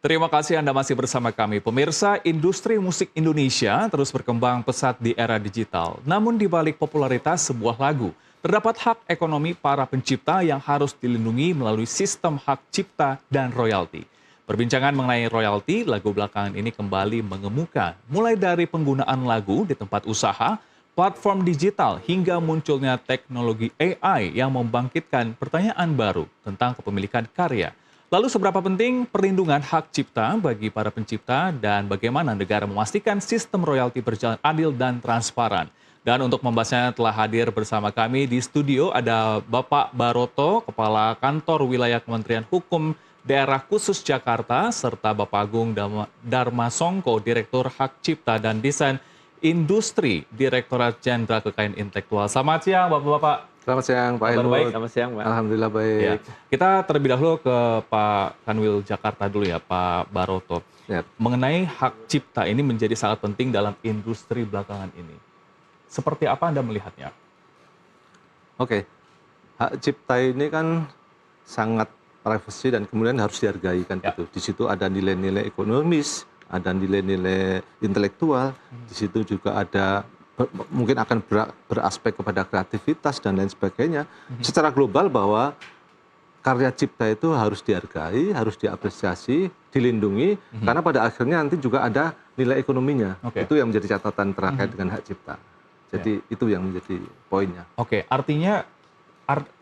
Terima kasih Anda masih bersama kami. Pemirsa, industri musik Indonesia terus berkembang pesat di era digital. Namun di balik popularitas sebuah lagu, terdapat hak ekonomi para pencipta yang harus dilindungi melalui sistem hak cipta dan royalti. Perbincangan mengenai royalti, lagu belakangan ini kembali mengemuka, mulai dari penggunaan lagu di tempat usaha, platform digital, hingga munculnya teknologi AI yang membangkitkan pertanyaan baru tentang kepemilikan karya. Lalu seberapa penting perlindungan hak cipta bagi para pencipta dan bagaimana negara memastikan sistem royalti berjalan adil dan transparan? Dan untuk membahasnya telah hadir bersama kami di studio ada Bapak Baroto, Kepala Kantor Wilayah Kementerian Hukum Daerah Khusus Jakarta, serta Bapak Agung Dharma Songko, Direktur Hak Cipta dan Desain Industri, Direktorat Jenderal Kekayaan Intelektual. Selamat siang Bapak-Bapak. Selamat siang Pak Kabar Helmut. baik? Selamat siang, Pak. Alhamdulillah baik. Ya, kita terlebih dahulu ke Pak Kanwil Jakarta dulu ya, Pak Baroto. Ya. Mengenai hak cipta ini menjadi sangat penting dalam industri belakangan ini. Seperti apa Anda melihatnya? Oke, hak cipta ini kan sangat privasi dan kemudian harus dihargai kan Ya. gitu. Di situ ada nilai-nilai ekonomis, ada nilai-nilai intelektual, di situ juga ada mungkin akan beraspek kepada kreativitas dan lain sebagainya. Secara global bahwa karya cipta itu harus dihargai, harus diapresiasi, dilindungi, karena pada akhirnya nanti juga ada nilai ekonominya. Oke. Itu yang menjadi catatan terkait dengan hak cipta. Jadi itu yang menjadi poinnya. Oke, artinya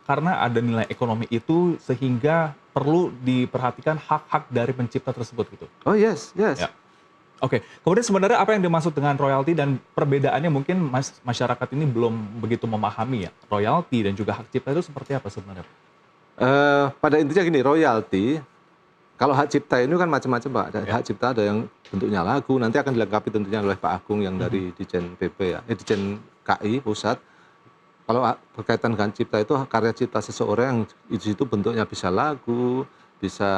karena ada nilai ekonomi itu sehingga perlu diperhatikan hak-hak dari pencipta tersebut gitu. Oh yes. Ya. Oke, kemudian sebenarnya apa yang dimaksud dengan royalti dan perbedaannya mungkin masyarakat ini belum begitu memahami ya. Royalti dan juga hak cipta itu seperti apa sebenarnya? Pada intinya gini, royalti, kalau hak cipta ini kan macam-macam Pak. Hak cipta ada yang bentuknya lagu, nanti akan dilengkapi tentunya oleh Pak Agung yang dari Dijen PP ya, Dijen KI Pusat. Kalau berkaitan dengan cipta itu karya cipta seseorang yang itu bentuknya bisa lagu, bisa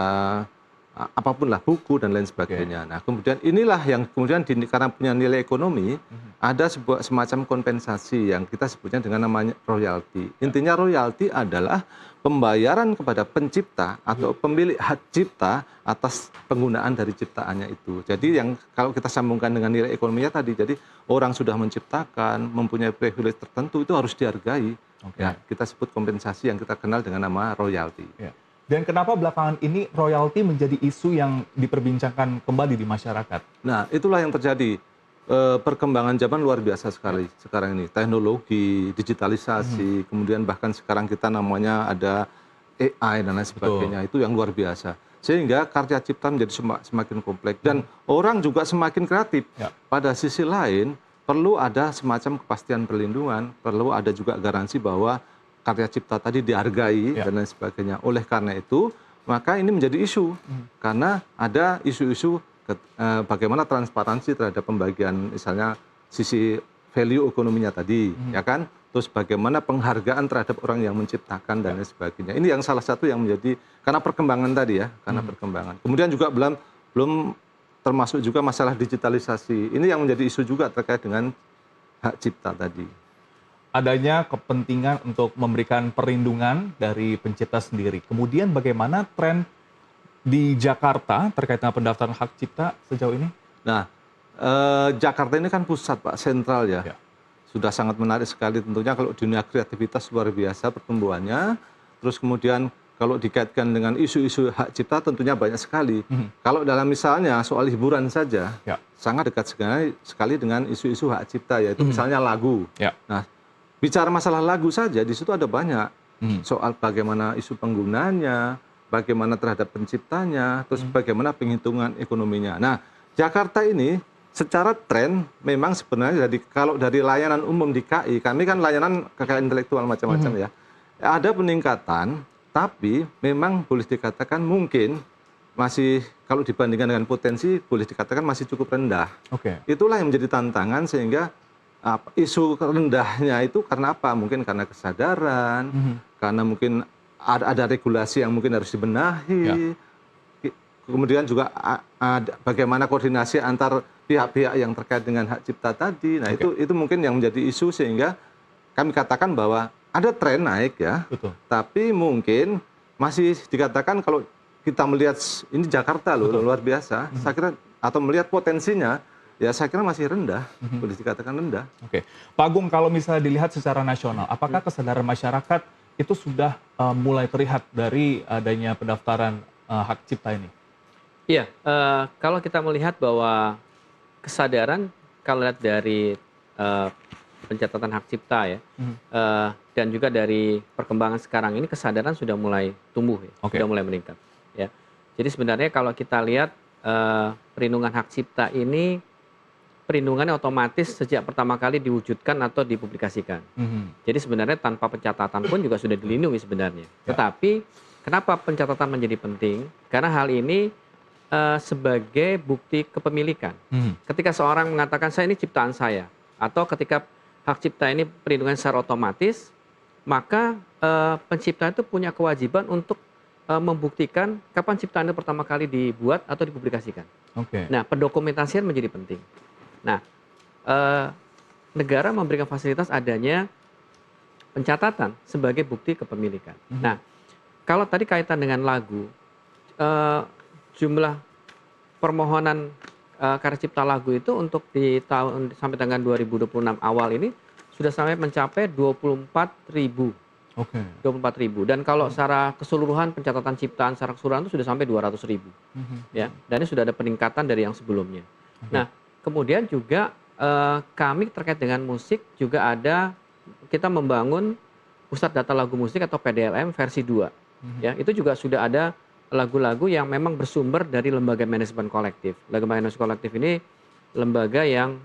apapun lah, buku dan lain sebagainya. Nah kemudian inilah yang kemudian karena punya nilai ekonomi, ada semacam kompensasi yang kita sebutnya dengan namanya royalti. Intinya royalti adalah pembayaran kepada pencipta atau pemilik hak cipta atas penggunaan dari ciptaannya itu. Jadi yang kalau kita sambungkan dengan nilai ekonominya tadi, jadi orang sudah menciptakan, mempunyai privilege tertentu itu harus dihargai. Ya, kita sebut kompensasi yang kita kenal dengan nama royalti. Ya. Dan kenapa belakangan ini royalti menjadi isu yang diperbincangkan kembali di masyarakat? Nah, itulah yang terjadi. Perkembangan zaman luar biasa sekali sekarang ini. Teknologi, digitalisasi, kemudian bahkan sekarang kita namanya ada AI dan lain sebagainya. Itu yang luar biasa. Sehingga karya cipta menjadi semakin kompleks. Dan orang juga semakin kreatif. Ya. Pada sisi lain, perlu ada semacam kepastian perlindungan, perlu ada juga garansi bahwa karya cipta tadi dihargai dan lain sebagainya. Oleh karena itu, maka ini menjadi isu. Karena ada isu-isu bagaimana transparansi terhadap pembagian misalnya sisi value ekonominya tadi, ya kan? Terus bagaimana penghargaan terhadap orang yang menciptakan dan lain sebagainya. Ini yang salah satu yang menjadi karena perkembangan tadi ya, karena perkembangan. Kemudian juga belum termasuk juga masalah digitalisasi. Ini yang menjadi isu juga terkait dengan hak cipta tadi. Adanya kepentingan untuk memberikan perlindungan dari pencipta sendiri. Kemudian bagaimana tren di Jakarta terkait dengan pendaftaran hak cipta sejauh ini? Nah, Jakarta ini kan pusat Pak, sentral ya. Sudah sangat menarik sekali tentunya kalau dunia kreativitas luar biasa pertumbuhannya. Terus kemudian kalau dikaitkan dengan isu-isu hak cipta tentunya banyak sekali. Kalau dalam misalnya soal hiburan saja, sangat dekat sekali dengan isu-isu hak cipta, yaitu misalnya lagu. Nah, bicara masalah lagu saja, di situ ada banyak soal bagaimana isu penggunanya, bagaimana terhadap penciptanya, terus bagaimana penghitungan ekonominya. Nah, Jakarta ini secara tren memang sebenarnya kalau dari layanan umum di KI, kami kan layanan kekayaan intelektual macam-macam ya, ada peningkatan, tapi memang boleh dikatakan mungkin masih kalau dibandingkan dengan potensi boleh dikatakan masih cukup rendah. Itulah yang menjadi tantangan sehingga isu rendahnya itu karena apa? Mungkin karena kesadaran, karena mungkin ada regulasi yang mungkin harus dibenahi. Kemudian juga bagaimana koordinasi antar pihak-pihak yang terkait dengan hak cipta tadi. Nah, itu mungkin yang menjadi isu sehingga kami katakan bahwa ada tren naik ya. Tapi mungkin masih dikatakan kalau kita melihat ini Jakarta loh, luar biasa, saya kira atau melihat potensinya, ya saya kira masih rendah, boleh dikatakan rendah. Oke, Pak Agung, kalau misalnya dilihat secara nasional, apakah kesadaran masyarakat itu sudah mulai terlihat dari adanya pendaftaran hak cipta ini? Iya, kalau kita melihat bahwa kesadaran kalau lihat dari pencatatan hak cipta ya, dan juga dari perkembangan sekarang ini kesadaran sudah mulai tumbuh, ya, sudah mulai meningkat. Ya, jadi sebenarnya kalau kita lihat perlindungan hak cipta ini perlindungannya otomatis sejak pertama kali diwujudkan atau dipublikasikan. Jadi sebenarnya tanpa pencatatan pun juga sudah dilindungi sebenarnya. Tetapi kenapa pencatatan menjadi penting? Karena hal ini sebagai bukti kepemilikan. Ketika seorang mengatakan saya ini ciptaan saya, atau ketika hak cipta ini perlindungan secara otomatis, maka pencipta itu punya kewajiban untuk membuktikan kapan ciptaan itu pertama kali dibuat atau dipublikasikan. Nah, pendokumentasian menjadi penting. Nah, negara memberikan fasilitas adanya pencatatan sebagai bukti kepemilikan. Nah, kalau tadi kaitan dengan lagu, jumlah permohonan karya cipta lagu itu untuk di tahun sampai tanggal 2026 awal ini sudah sampai mencapai 24.000. 24.000. Dan kalau secara keseluruhan pencatatan ciptaan secara keseluruhan itu sudah sampai 200.000. Ya, dan ini sudah ada peningkatan dari yang sebelumnya. Nah, kemudian juga kami terkait dengan musik juga ada, kita membangun Pusat Data Lagu Musik atau PDLM versi 2. Ya, itu juga sudah ada lagu-lagu yang memang bersumber dari lembaga manajemen kolektif. Lembaga manajemen kolektif ini lembaga yang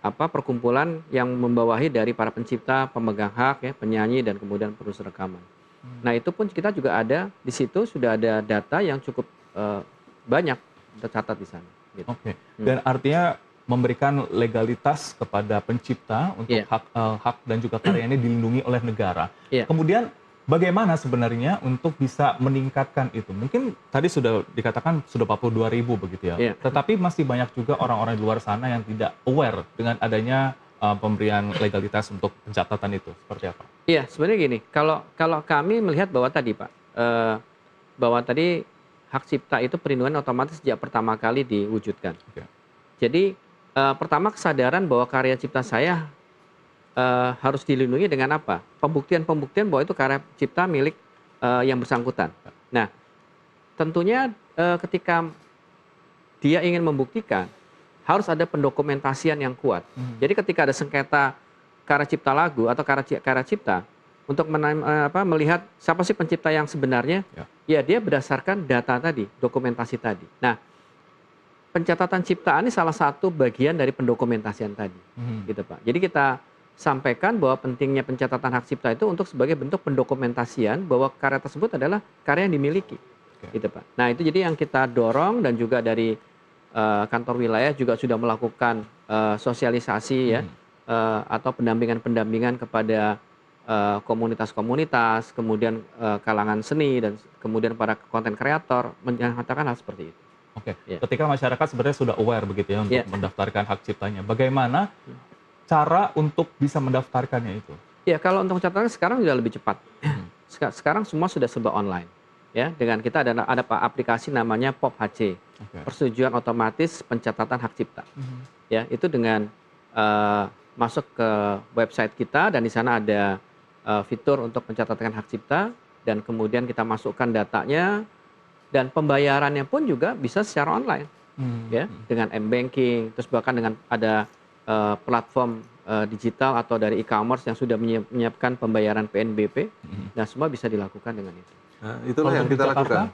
perkumpulan yang membawahi dari para pencipta, pemegang hak, ya, penyanyi dan kemudian produser rekaman. Nah, itu pun kita juga ada di situ, sudah ada data yang cukup banyak tercatat di sana. Gitu. Dan artinya memberikan legalitas kepada pencipta untuk hak dan juga karya ini dilindungi oleh negara. Kemudian bagaimana sebenarnya untuk bisa meningkatkan itu? Mungkin tadi sudah dikatakan sudah 42.000 begitu ya. Tetapi masih banyak juga orang-orang di luar sana yang tidak aware dengan adanya pemberian legalitas untuk pencatatan itu. Seperti apa? Iya, sebenarnya gini, kalau kami melihat bahwa tadi Pak, bahwa tadi hak cipta itu perlindungan otomatis sejak pertama kali diwujudkan. Jadi pertama kesadaran bahwa karya cipta saya harus dilindungi dengan apa? Pembuktian bahwa itu karya cipta milik yang bersangkutan. Nah, tentunya ketika dia ingin membuktikan, harus ada pendokumentasian yang kuat. Jadi ketika ada sengketa karya cipta lagu atau karya cipta, untuk melihat siapa sih pencipta yang sebenarnya, ya dia berdasarkan data tadi, dokumentasi tadi. Nah, pencatatan ciptaan ini salah satu bagian dari pendokumentasian tadi, gitu Pak. Jadi kita sampaikan bahwa pentingnya pencatatan hak cipta itu untuk sebagai bentuk pendokumentasian bahwa karya tersebut adalah karya yang dimiliki, gitu Pak. Nah, itu jadi yang kita dorong dan juga dari kantor wilayah juga sudah melakukan sosialisasi ya, atau pendampingan kepada komunitas-komunitas, kemudian kalangan seni dan kemudian para konten kreator menyatakan hal seperti itu. Ketika masyarakat sebenarnya sudah aware begitu ya untuk mendaftarkan hak ciptanya, bagaimana cara untuk bisa mendaftarkannya itu? Ya, kalau untuk catatan sekarang sudah lebih cepat. Sekarang semua sudah serba online. Ya, dengan kita ada aplikasi namanya POP-HC, Persetujuan Otomatis Pencatatan Hak Cipta. Ya, itu dengan masuk ke website kita dan di sana ada fitur untuk pencatatan hak cipta dan kemudian kita masukkan datanya dan pembayarannya pun juga bisa secara online, ya, dengan m-banking, terus bahkan dengan ada platform digital atau dari e-commerce yang sudah menyiapkan pembayaran PNBP, dan semua bisa dilakukan dengan itu. Nah, itulah yang kita lakukan.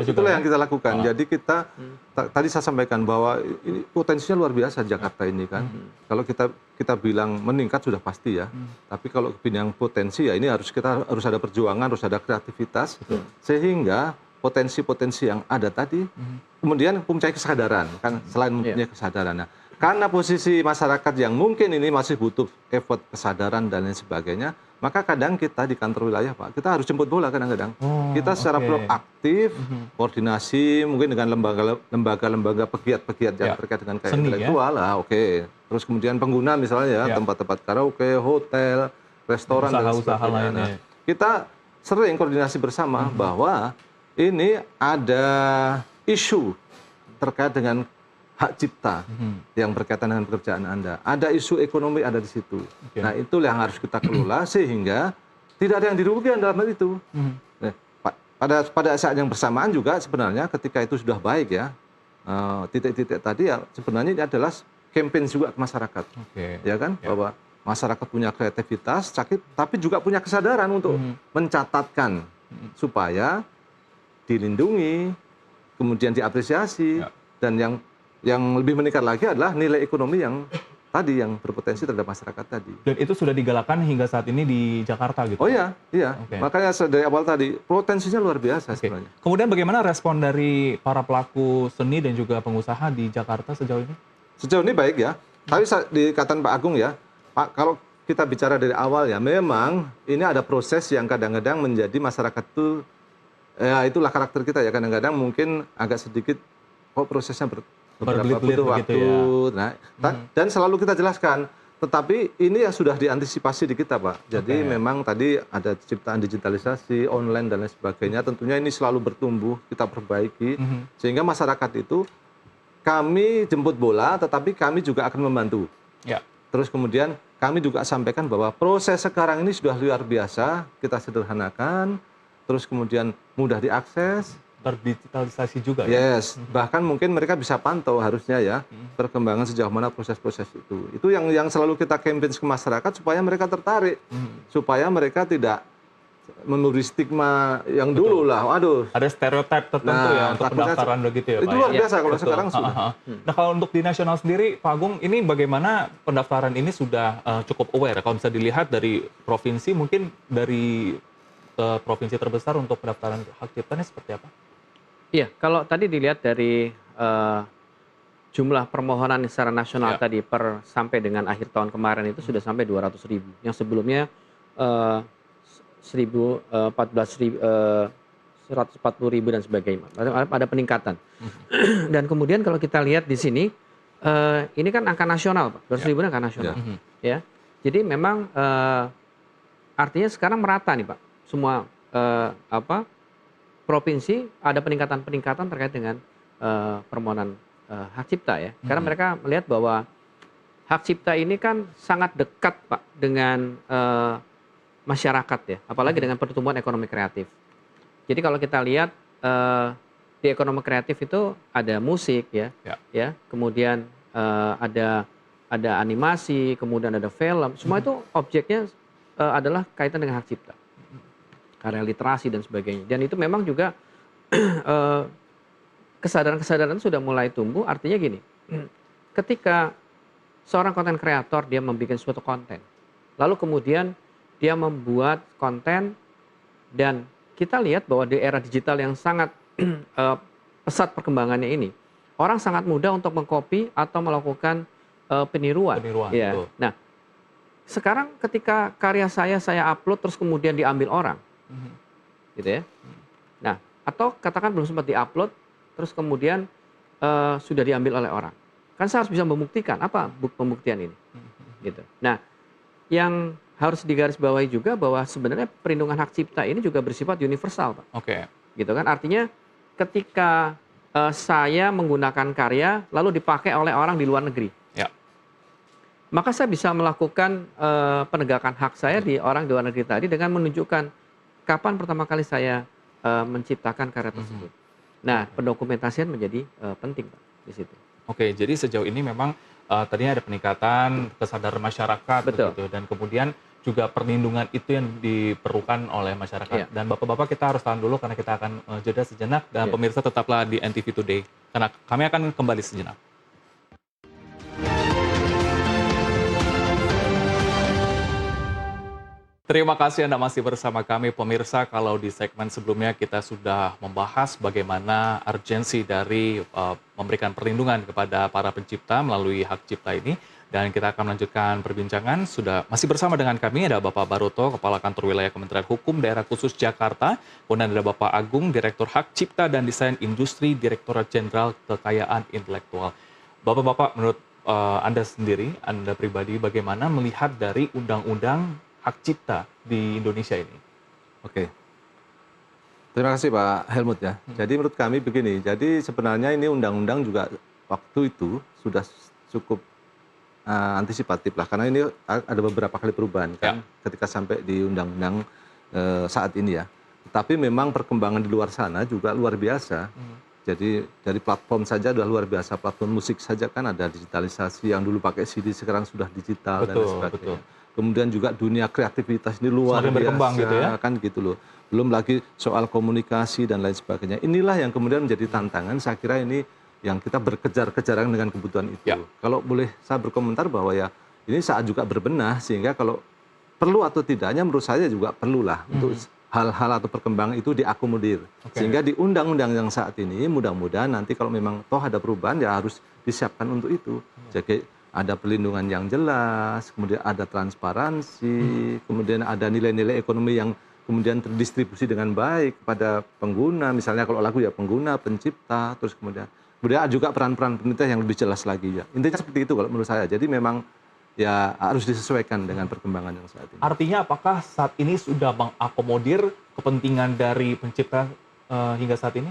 Itulah yang kita lakukan. Jadi kita tadi saya sampaikan bahwa ini potensinya luar biasa Jakarta ini kan. Kalau kita bilang meningkat sudah pasti ya. Tapi kalau bidang potensi ya ini harus ada perjuangan, harus ada kreativitas sehingga potensi-potensi yang ada tadi kemudian mempunyai kesadaran kan, selain mempunyai kesadaran. Nah, karena posisi masyarakat yang mungkin ini masih butuh effort kesadaran dan lain sebagainya, maka kadang kita di kantor wilayah Pak, kita harus jemput bola kadang-kadang. Kita secara proaktif, koordinasi mungkin dengan lembaga-lembaga pegiat-pegiat yang terkait dengan kayak intelektual lah, Terus kemudian pengguna misalnya ya, tempat-tempat karaoke, hotel, restoran dan sebagainya. Nah, kita sering koordinasi bersama bahwa ini ada isu terkait dengan hak cipta yang berkaitan dengan pekerjaan Anda. Ada isu ekonomi ada di situ. Nah, itulah yang harus kita kelola sehingga tidak ada yang dirugikan dalam hal itu. Nah, pada saat yang bersamaan juga sebenarnya ketika itu sudah baik ya, titik-titik tadi ya sebenarnya ini adalah campaign juga ke masyarakat. Ya kan? Bahwa masyarakat punya kreativitas, tapi juga punya kesadaran untuk mencatatkan supaya dilindungi, kemudian diapresiasi, dan yang lebih meningkat lagi adalah nilai ekonomi yang tadi yang berpotensi terhadap masyarakat tadi. Dan itu sudah digalakan hingga saat ini di Jakarta gitu? Oh iya. Makanya dari awal tadi potensinya luar biasa sebenarnya. Kemudian bagaimana respon dari para pelaku seni dan juga pengusaha di Jakarta sejauh ini? Sejauh ini baik ya. Tapi dikatakan Pak Agung ya, Pak, kalau kita bicara dari awal ya, memang ini ada proses yang kadang-kadang menjadi masyarakat itu, ya itulah karakter kita ya, kadang-kadang mungkin agak sedikit prosesnya beberapa butuh waktu. Ya. Nah, dan selalu kita jelaskan, tetapi ini yang sudah diantisipasi di kita, Pak. Jadi memang tadi ada ciptaan digitalisasi, online dan lain sebagainya, tentunya ini selalu bertumbuh, kita perbaiki, sehingga masyarakat itu kami jemput bola, tetapi kami juga akan membantu. Terus kemudian kami juga sampaikan bahwa proses sekarang ini sudah luar biasa, kita sederhanakan, terus kemudian mudah diakses, terdigitalisasi juga ya? Yes, bahkan mungkin mereka bisa pantau harusnya ya perkembangan sejauh mana proses-proses itu. Itu yang selalu kita campaign ke masyarakat supaya mereka tertarik, supaya mereka tidak memberi stigma yang dulu lah. Waduh. Ada stereotip tertentu ya untuk pendaftaran begitu ya Pak? Itu luar biasa kalau sekarang sudah. Nah kalau untuk di nasional sendiri Pak Agung, ini bagaimana pendaftaran ini sudah cukup aware? Kalau bisa dilihat dari provinsi, mungkin dari provinsi terbesar untuk pendaftaran hak ciptanya seperti apa? Iya, kalau tadi dilihat dari jumlah permohonan secara nasional tadi sampai dengan akhir tahun kemarin itu sudah sampai 200.000. Yang sebelumnya 140.000 dan sebagainya. Ada peningkatan. Dan kemudian kalau kita lihat di sini, ini kan angka nasional, Pak. 200.000 angka nasional. Ya. Jadi memang artinya sekarang merata nih, Pak. Semua provinsi ada peningkatan-peningkatan terkait dengan permohonan hak cipta ya. Karena mereka melihat bahwa hak cipta ini kan sangat dekat Pak dengan masyarakat ya, apalagi dengan pertumbuhan ekonomi kreatif. Jadi kalau kita lihat di ekonomi kreatif itu ada musik ya, kemudian ada animasi, kemudian ada film, semua itu objeknya adalah kaitan dengan hak cipta. Karya literasi dan sebagainya. Dan itu memang juga kesadaran-kesadaran sudah mulai tumbuh. Artinya gini, ketika seorang konten kreator dia membuat suatu konten, lalu kemudian dia membuat konten dan kita lihat bahwa di era digital yang sangat pesat perkembangannya ini, orang sangat mudah untuk mengcopy atau melakukan peniruan. Ya. Nah, sekarang ketika karya saya upload terus kemudian diambil orang, gitu ya. Nah, atau katakan belum sempat diupload, terus kemudian sudah diambil oleh orang. Kan saya harus bisa membuktikan apa pembuktian ini, gitu. Nah, yang harus digarisbawahi juga bahwa sebenarnya perlindungan hak cipta ini juga bersifat universal, Pak. Gitu kan? Artinya ketika saya menggunakan karya lalu dipakai oleh orang di luar negeri, maka saya bisa melakukan penegakan hak saya di orang di luar negeri tadi dengan menunjukkan kapan pertama kali saya menciptakan karya tersebut. Nah, pendokumentasian menjadi penting Pak, di situ. Oke, jadi sejauh ini memang tadinya ada peningkatan kesadaran masyarakat, begitu, dan kemudian juga perlindungan itu yang diperlukan oleh masyarakat. Dan bapak-bapak kita harus tahan dulu karena kita akan jeda sejenak dan pemirsa tetaplah di NTV Today karena kami akan kembali sejenak. Terima kasih Anda masih bersama kami pemirsa. Kalau di segmen sebelumnya kita sudah membahas bagaimana urgensi dari memberikan perlindungan kepada para pencipta melalui hak cipta ini. Dan kita akan melanjutkan perbincangan. Masih bersama dengan kami ada Bapak Baroto, Kepala Kantor Wilayah Kementerian Hukum Daerah Khusus Jakarta. Kemudian ada Bapak Agung, Direktur Hak Cipta dan Desain Industri, Direktorat Jenderal Kekayaan Intelektual. Bapak-bapak, menurut Anda sendiri, Anda pribadi, bagaimana melihat dari undang-undang hak cipta di Indonesia ini? Oke. Terima kasih Pak Helmut ya. Jadi menurut kami begini, jadi sebenarnya ini undang-undang juga waktu itu sudah cukup antisipatif lah, karena ini ada beberapa kali perubahan kan ketika sampai di undang-undang saat ini ya. Tapi memang perkembangan di luar sana juga luar biasa. Jadi dari platform saja sudah luar biasa, platform musik saja kan ada digitalisasi, yang dulu pakai CD sekarang sudah digital dan sebagainya. Kemudian juga dunia kreativitas ini luar Semakin biasa berkembang gitu ya. kan gitu loh. Belum lagi soal komunikasi dan lain sebagainya. Inilah yang kemudian menjadi tantangan, saya kira ini yang kita berkejar-kejaran dengan kebutuhan itu. Kalau boleh saya berkomentar bahwa ya ini saat juga berbenah, sehingga kalau perlu atau tidaknya menurut saya juga perlulah untuk hal-hal atau perkembangan itu diakomodir. Sehingga di undang-undang yang saat ini mudah-mudahan nanti kalau memang toh ada perubahan ya harus disiapkan untuk itu. Jadi ada perlindungan yang jelas, kemudian ada transparansi, kemudian ada nilai-nilai ekonomi yang kemudian terdistribusi dengan baik kepada pengguna, misalnya kalau lagu ya pengguna, pencipta, terus kemudian juga peran-peran pemerintah yang lebih jelas lagi ya. Intinya seperti itu kalau menurut saya. Jadi memang ya harus disesuaikan dengan perkembangan yang saat ini. Artinya apakah saat ini sudah mengakomodir kepentingan dari pencipta hingga saat ini?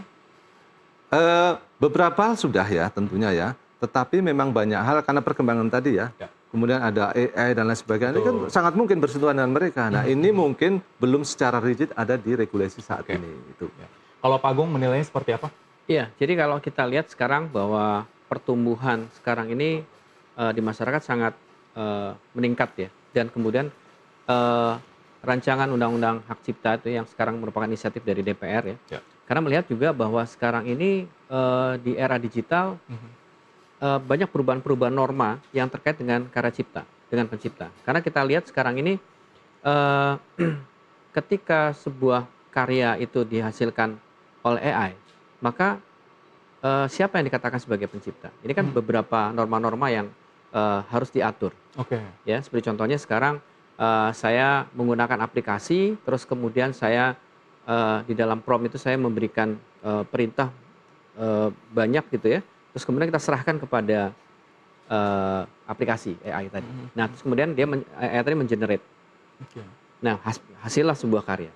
Beberapa hal sudah ya tentunya ya. Tetapi memang banyak hal karena perkembangan tadi ya. Kemudian ada AI dan lain sebagainya. Ini kan sangat mungkin bersentuhan dengan mereka. Nah ini mungkin belum secara rigid ada di regulasi saat ini. Itu. Kalau Pak Agung menilainya seperti apa? Iya, jadi kalau kita lihat sekarang bahwa pertumbuhan sekarang ini di masyarakat sangat meningkat ya. Dan kemudian rancangan undang-undang hak cipta itu yang sekarang merupakan inisiatif dari DPR ya. Karena melihat juga bahwa sekarang ini di era digital banyak perubahan-perubahan norma yang terkait dengan karya cipta, dengan pencipta. Karena kita lihat sekarang ini ketika sebuah karya itu dihasilkan oleh AI, maka siapa yang dikatakan sebagai pencipta? Ini kan beberapa norma-norma yang harus diatur. Ya, seperti contohnya sekarang saya menggunakan aplikasi, terus kemudian saya di dalam prompt itu saya memberikan perintah banyak gitu ya. Terus kemudian kita serahkan kepada aplikasi AI tadi. Nah, terus kemudian AI tadi mengenerate. Nah, hasillah sebuah karya.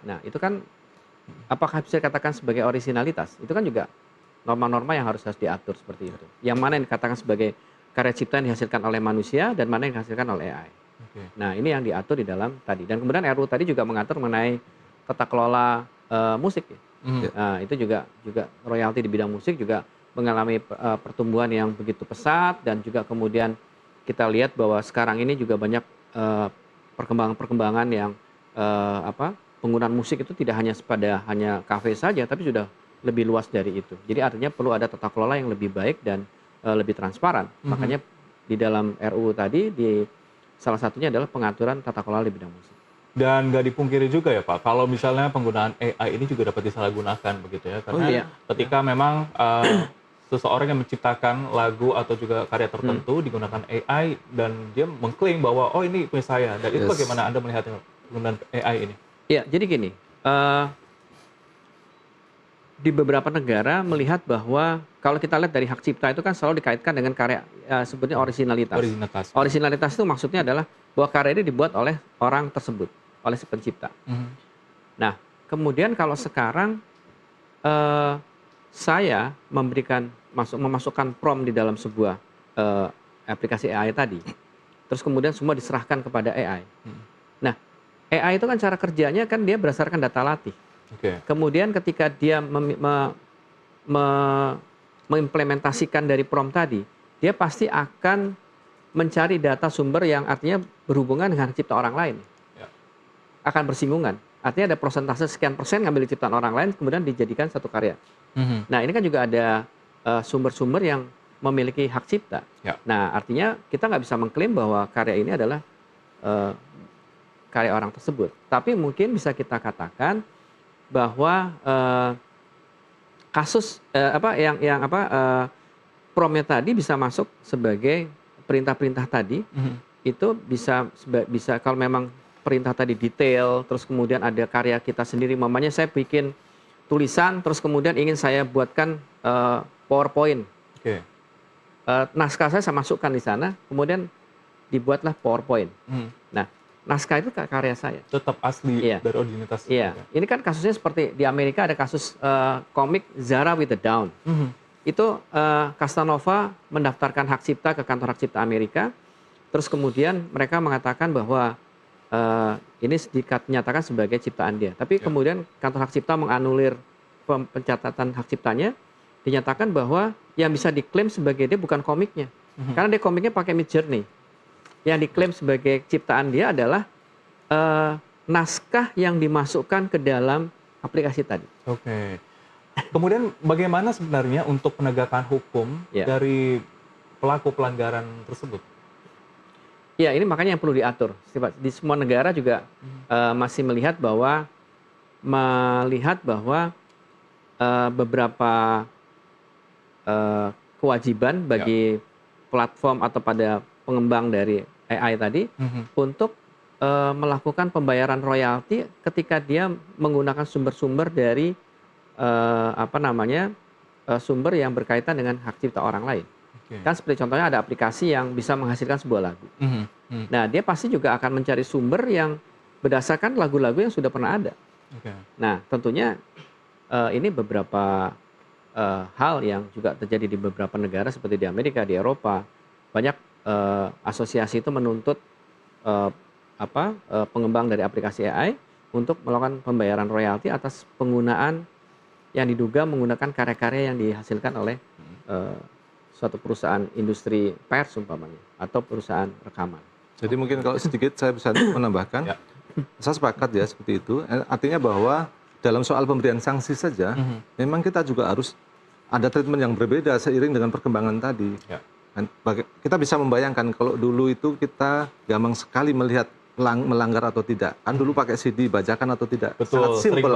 Nah, itu kan apakah bisa dikatakan sebagai originalitas? Itu kan juga norma-norma yang harus diatur seperti itu. Yang mana yang dikatakan sebagai karya cipta yang dihasilkan oleh manusia dan mana yang dihasilkan oleh AI. Nah, ini yang diatur di dalam tadi. Dan kemudian RUU tadi juga mengatur mengenai tata kelola musik. Nah, itu juga royalti di bidang musik juga mengalami pertumbuhan yang begitu pesat, dan juga kemudian kita lihat bahwa sekarang ini juga banyak perkembangan-perkembangan yang penggunaan musik itu tidak hanya kafe saja, tapi sudah lebih luas dari itu. Jadi artinya perlu ada tata kelola yang lebih baik dan lebih transparan. Makanya di dalam RUU tadi salah satunya adalah pengaturan tata kelola di bidang musik. Dan nggak dipungkiri juga ya Pak, kalau misalnya penggunaan AI ini juga dapat disalahgunakan begitu ya, karena ketika memang seseorang yang menciptakan lagu atau juga karya tertentu digunakan AI dan dia mengklaim bahwa oh ini punya saya, dan itu bagaimana Anda melihat penggunaan AI ini? Ya, jadi gini, di beberapa negara melihat bahwa kalau kita lihat dari hak cipta itu kan selalu dikaitkan dengan karya sebetulnya originalitas. Originalitas itu maksudnya adalah bahwa karya ini dibuat oleh orang tersebut, oleh si pencipta. Nah, kemudian kalau sekarang saya memasukkan prompt di dalam sebuah aplikasi AI tadi, terus kemudian semua diserahkan kepada AI. Nah, AI itu kan cara kerjanya kan dia berdasarkan data latih. Kemudian ketika dia mengimplementasikan dari prompt tadi, dia pasti akan mencari data sumber yang artinya berhubungan dengan cipta orang lain. Akan bersinggungan. Artinya ada persentase sekian persen ngambil ciptaan orang lain kemudian dijadikan satu karya. Nah, ini kan juga ada sumber-sumber yang memiliki hak cipta. Nah, artinya kita nggak bisa mengklaim bahwa karya ini adalah karya orang tersebut. Tapi mungkin bisa kita katakan bahwa kasus prompt-nya tadi bisa masuk sebagai perintah-perintah tadi. Itu bisa kalau memang perintah tadi detail, terus kemudian ada karya kita sendiri, mamanya saya bikin tulisan, terus kemudian ingin saya buatkan PowerPoint. Naskah saya masukkan di sana, kemudian dibuatlah PowerPoint. Nah, naskah itu karya saya. Tetap asli Iya. dari originalitas. Iya, ini kan kasusnya seperti di Amerika ada kasus komik Zara with the Down. Itu Casanova mendaftarkan hak cipta ke kantor hak cipta Amerika, terus kemudian mereka mengatakan bahwa ini dinyatakan sebagai ciptaan dia. Tapi kemudian kantor hak cipta menganulir pencatatan hak ciptanya, dinyatakan bahwa yang bisa diklaim sebagai dia bukan komiknya, karena dia komiknya pakai Midjourney. Yang diklaim sebagai ciptaan dia adalah naskah yang dimasukkan ke dalam aplikasi tadi. Oke. Kemudian bagaimana sebenarnya untuk penegakan hukum dari pelaku pelanggaran tersebut? Ya, ini makanya yang perlu diatur. Di semua negara juga masih melihat bahwa beberapa kewajiban bagi platform atau pada pengembang dari AI tadi untuk melakukan pembayaran royalti ketika dia menggunakan sumber-sumber dari sumber yang berkaitan dengan hak cipta orang lain. Kan seperti contohnya ada aplikasi yang bisa menghasilkan sebuah lagu. Nah, dia pasti juga akan mencari sumber yang berdasarkan lagu-lagu yang sudah pernah ada. Nah, tentunya ini beberapa hal yang juga terjadi di beberapa negara seperti di Amerika, di Eropa. Banyak asosiasi itu menuntut pengembang dari aplikasi AI untuk melakukan pembayaran royalti atas penggunaan yang diduga menggunakan karya-karya yang dihasilkan oleh suatu perusahaan industri pers umpamanya atau perusahaan rekaman. Jadi mungkin kalau sedikit saya bisa menambahkan, saya sepakat ya seperti itu. Artinya bahwa dalam soal pemberian sanksi saja, memang kita juga harus ada treatment yang berbeda seiring dengan perkembangan tadi. Dan kita bisa membayangkan kalau dulu itu kita gampang sekali melihat melanggar atau tidak. Kan dulu pakai CD, bajakan atau tidak. Betul, sangat simpel.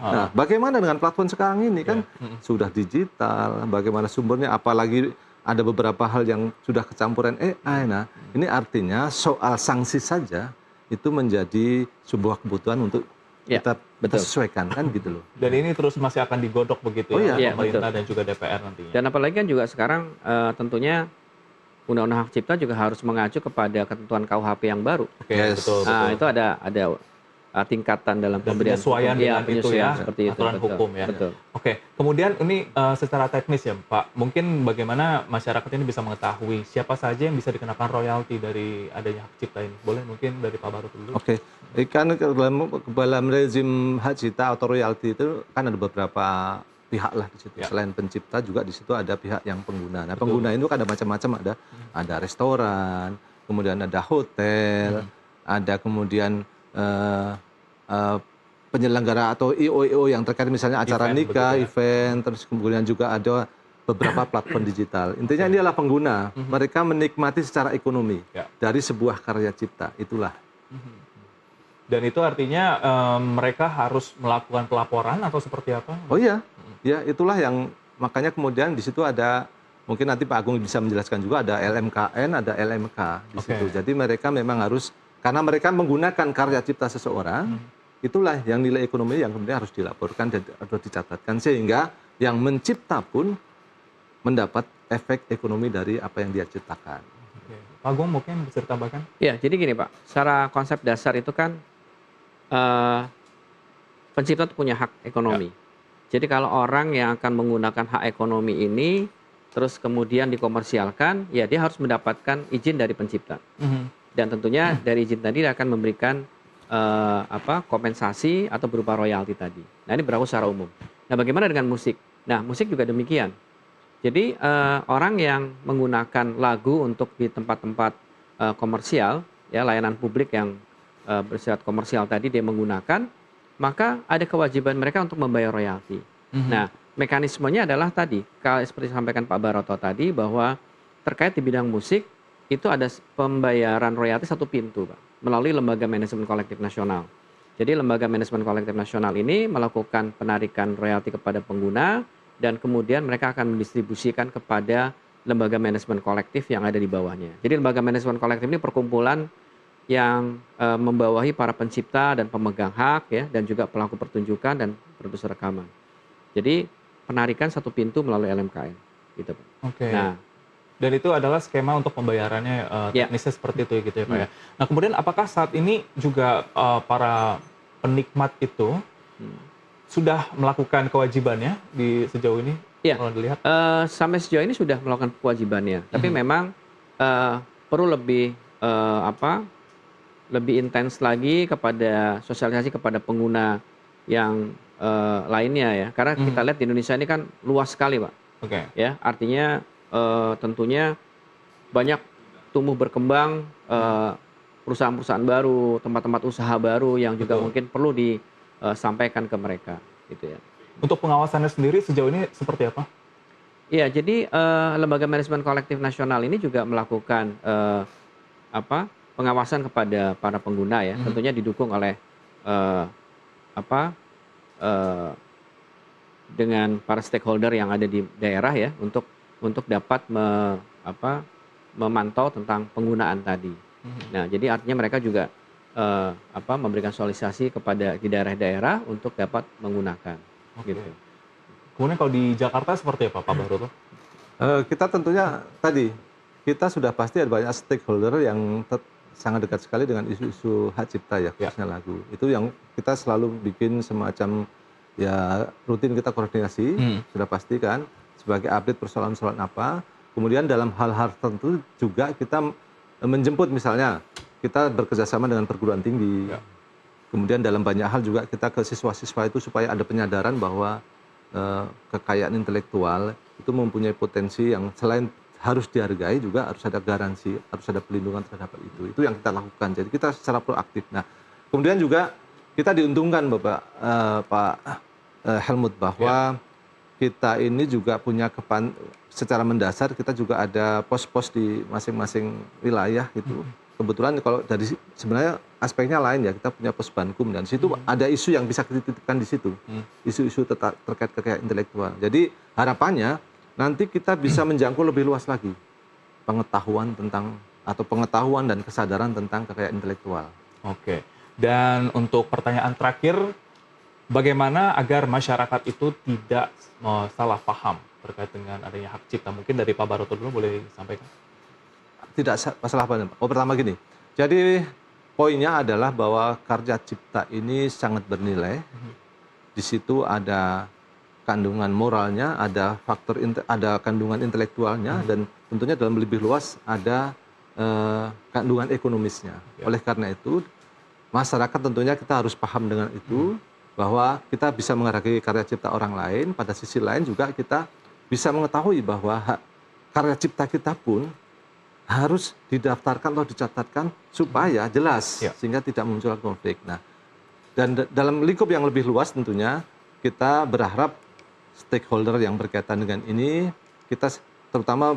Nah, bagaimana dengan platform sekarang ini kan sudah digital, bagaimana sumbernya, apalagi ada beberapa hal yang sudah kecampuran AI. Nah, ini artinya soal sanksi saja itu menjadi sebuah kebutuhan untuk kita sesuaikan kan gitu loh. Dan ini terus masih akan digodok begitu oleh pemerintah dan juga DPR nantinya. Dan apalagi kan juga sekarang tentunya Undang-Undang Hak Cipta juga harus mengacu kepada ketentuan KUHP yang baru. Betul. Nah, itu ada tingkatan dalam pemberian penyesuaian dengan itu ya, seperti aturan itu. hukum ya. Betul. Oke, kemudian ini secara teknis ya Pak, mungkin bagaimana masyarakat ini bisa mengetahui siapa saja yang bisa dikenakan royalti dari adanya hak cipta ini? Boleh mungkin dari Pak Barut dulu? Oke, kan dalam rezim hak cipta atau royalti itu kan ada beberapa pihak lah di situ. Selain pencipta juga di situ ada pihak yang pengguna. Nah, pengguna itu kan ada macam-macam, ada restoran, kemudian ada hotel, ada kemudian penyelenggara atau IO yang terkait misalnya acara nikah, event, terus kemudian juga ada beberapa platform digital. Intinya ini adalah pengguna. Mereka menikmati secara ekonomi dari sebuah karya cipta. Itulah. Dan itu artinya mereka harus melakukan pelaporan atau seperti apa? Oh iya, ya itulah yang makanya kemudian di situ ada, mungkin nanti Pak Agung bisa menjelaskan juga, ada LMKN, ada LMK di situ. Jadi mereka memang harus, karena mereka menggunakan karya cipta seseorang, itulah yang nilai ekonomi yang kemudian harus dilaporkan dan harus dicatatkan, sehingga yang mencipta pun mendapat efek ekonomi dari apa yang dia ciptakan. Pak Agung mungkin bisa ditambahkan? Ya, jadi gini Pak, secara konsep dasar itu kan pencipta itu punya hak ekonomi. Jadi kalau orang yang akan menggunakan hak ekonomi ini terus kemudian dikomersialkan, ya dia harus mendapatkan izin dari pencipta. Dan tentunya dari izin tadi dia akan memberikan kompensasi atau berupa royalti tadi. Nah, ini berlaku secara umum. Nah, bagaimana dengan musik? Nah, musik juga demikian. Jadi orang yang menggunakan lagu untuk di tempat-tempat komersial, ya layanan publik yang bersifat komersial tadi dia menggunakan, maka ada kewajiban mereka untuk membayar royalti. Nah, mekanismenya adalah tadi, seperti disampaikan Pak Baroto tadi, bahwa terkait di bidang musik, itu ada pembayaran royalti satu pintu, Pak, melalui Lembaga Manajemen Kolektif Nasional. Jadi Lembaga Manajemen Kolektif Nasional ini melakukan penarikan royalti kepada pengguna, dan kemudian mereka akan mendistribusikan kepada Lembaga Manajemen Kolektif yang ada di bawahnya. Jadi Lembaga Manajemen Kolektif ini perkumpulan yang membawahi para pencipta dan pemegang hak, ya, dan juga pelaku pertunjukan dan produser rekaman. Jadi penarikan satu pintu melalui LMKN, gitu Pak. Oke. Nah, Dan itu adalah skema untuk pembayarannya teknisnya seperti itu gitu ya Pak ya. Nah kemudian apakah saat ini juga para penikmat itu sudah melakukan kewajibannya di sejauh ini? Iya, Kalau dilihat? sampai sejauh ini sudah melakukan kewajibannya. Tapi memang perlu lebih lebih intens lagi kepada sosialisasi kepada pengguna yang lainnya ya. Karena kita lihat di Indonesia ini kan luas sekali Pak. Oke. Ya, artinya tentunya banyak tumbuh berkembang perusahaan-perusahaan baru, tempat-tempat usaha baru yang juga mungkin perlu disampaikan ke mereka, gitu ya. Untuk pengawasannya sendiri sejauh ini seperti apa? Iya, jadi Lembaga Manajemen Kolektif Nasional ini juga melakukan pengawasan kepada para pengguna ya, tentunya didukung oleh dengan para stakeholder yang ada di daerah ya, untuk dapat memantau tentang penggunaan tadi. Nah, jadi artinya mereka juga memberikan sosialisasi kepada di daerah-daerah untuk dapat menggunakan. Gitu. Kemudian kalau di Jakarta seperti apa Pak Bahrul? Kita tentunya tadi kita sudah pasti ada banyak stakeholder yang sangat dekat sekali dengan isu-isu hak cipta ya, khususnya lagu. Itu yang kita selalu bikin semacam ya rutin kita koordinasi, sudah pasti kan sebagai update persoalan-persoalan apa. Kemudian dalam hal-hal tertentu juga kita menjemput, misalnya kita bekerjasama dengan perguruan tinggi. Kemudian dalam banyak hal juga kita ke siswa-siswa itu supaya ada penyadaran bahwa kekayaan intelektual itu mempunyai potensi yang selain harus dihargai juga harus ada garansi, harus ada pelindungan terhadap itu. Itu yang kita lakukan. Jadi kita secara proaktif. Nah, kemudian juga kita diuntungkan Pak Helmut bahwa kita ini juga punya secara mendasar kita juga ada pos-pos di masing-masing wilayah gitu. Kebetulan kalau dari sebenarnya aspeknya lain ya, kita punya pos Bankum dan situ ada isu yang bisa kita titipkan di situ. Isu-isu terkait kekayaan intelektual. Jadi harapannya nanti kita bisa menjangkau lebih luas lagi pengetahuan dan kesadaran tentang kekayaan intelektual. Oke. Dan untuk pertanyaan terakhir, bagaimana agar masyarakat itu tidak salah paham terkait dengan adanya hak cipta? Mungkin dari Pak Baroto dulu boleh sampaikan. Tidak masalah apa? Pertama gini, jadi poinnya adalah bahwa karya cipta ini sangat bernilai. Di situ ada kandungan moralnya, ada kandungan intelektualnya, dan tentunya dalam lebih luas ada kandungan ekonomisnya. Oleh karena itu, masyarakat tentunya kita harus paham dengan itu, bahwa kita bisa menghargai karya cipta orang lain, pada sisi lain juga kita bisa mengetahui bahwa karya cipta kita pun harus didaftarkan atau dicatatkan supaya jelas, sehingga tidak munculkan konflik. Nah, dan dalam lingkup yang lebih luas tentunya kita berharap stakeholder yang berkaitan dengan ini, kita terutama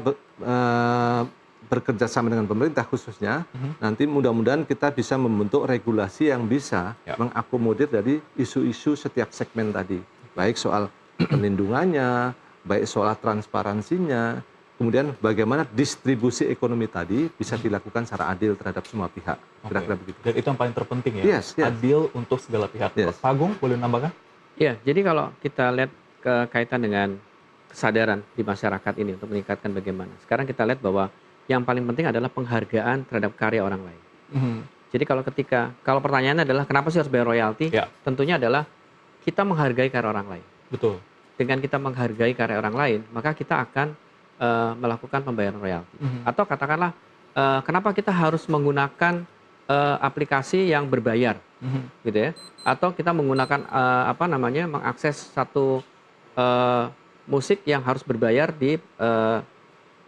bekerja sama dengan pemerintah khususnya, nanti mudah-mudahan kita bisa membentuk regulasi yang bisa mengakomodir dari isu-isu setiap segmen tadi. Baik soal perlindungannya, baik soal transparansinya, kemudian bagaimana distribusi ekonomi tadi bisa dilakukan secara adil terhadap semua pihak. Kira-kira begitu. Dan itu yang paling terpenting ya, adil untuk segala pihak. Pak Agung, boleh nambahkan? Iya, jadi kalau kita lihat kaitan dengan kesadaran di masyarakat ini untuk meningkatkan bagaimana. Sekarang kita lihat bahwa yang paling penting adalah penghargaan terhadap karya orang lain. Jadi kalau pertanyaannya adalah kenapa sih harus bayar royalti? Tentunya adalah kita menghargai karya orang lain. Betul. Dengan kita menghargai karya orang lain, maka kita akan melakukan pembayaran royalti. Atau katakanlah kenapa kita harus menggunakan aplikasi yang berbayar, gitu ya? Atau kita menggunakan mengakses satu musik yang harus berbayar di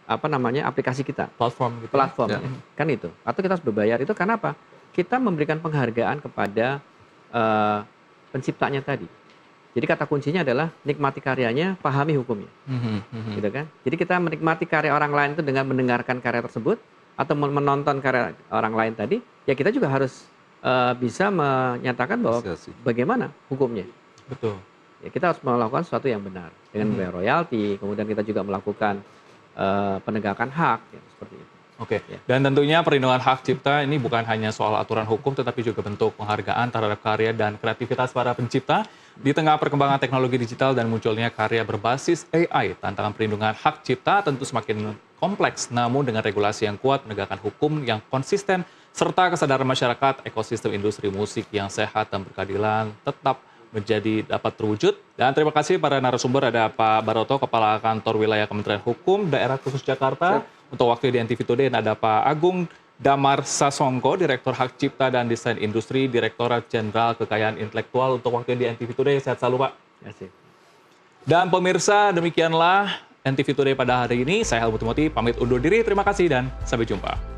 aplikasi kita, platform gitu. Kan itu. Atau kita harus berbayar itu karena apa? Kita memberikan penghargaan kepada penciptanya tadi. Jadi kata kuncinya adalah nikmati karyanya, pahami hukumnya, gitu kan? Jadi kita menikmati karya orang lain itu dengan mendengarkan karya tersebut atau menonton karya orang lain tadi, ya kita juga harus bisa menyatakan bahwa bagaimana hukumnya. Betul. Ya, kita harus melakukan sesuatu yang benar dengan membayar royalti, kemudian kita juga melakukan penegakan hak, ya, seperti itu. Oke, dan tentunya perlindungan hak cipta ini bukan hanya soal aturan hukum, tetapi juga bentuk penghargaan terhadap karya dan kreativitas para pencipta. Di tengah perkembangan teknologi digital dan munculnya karya berbasis AI, tantangan perlindungan hak cipta tentu semakin kompleks, namun dengan regulasi yang kuat, penegakan hukum yang konsisten, serta kesadaran masyarakat, ekosistem industri musik yang sehat dan berkeadilan tetap menjadi dapat terwujud. Dan terima kasih para narasumber, ada Pak Baroto, Kepala Kantor Wilayah Kementerian Hukum Daerah Khusus Jakarta, untuk waktu di NTV Today, dan ada Pak Agung Damar Sasongko, Direktur Hak Cipta dan Desain Industri, Direktorat Jenderal Kekayaan Intelektual, untuk waktu di NTV Today. Sehat selalu, Pak. Terima kasih. Dan pemirsa, demikianlah NTV Today pada hari ini. Saya Helmut Timothy, pamit undur diri. Terima kasih dan sampai jumpa.